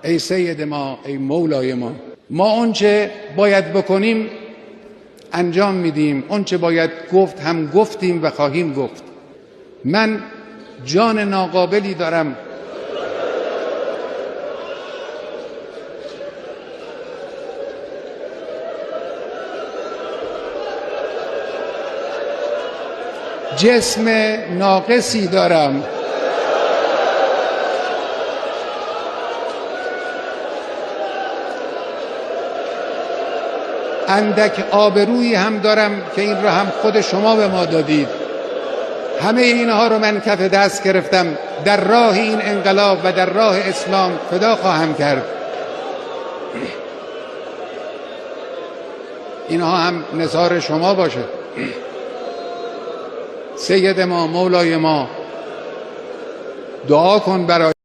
ای سید ما، ای مولای ما اونچه باید بکنیم انجام میدیم، اونچه باید گفت هم گفتیم و خواهیم گفت. من جان ناقابلی دارم جسم ناقصی دارم، اندک آبرویی هم دارم که این را هم خود شما به ما دادید. همه اینها رو من کف دست گرفتم، در راه این انقلاب و در راه اسلام فدا خواهم کرد. اینها هم نثار شما باشه. سید ما، مولای ما، دعا کن برای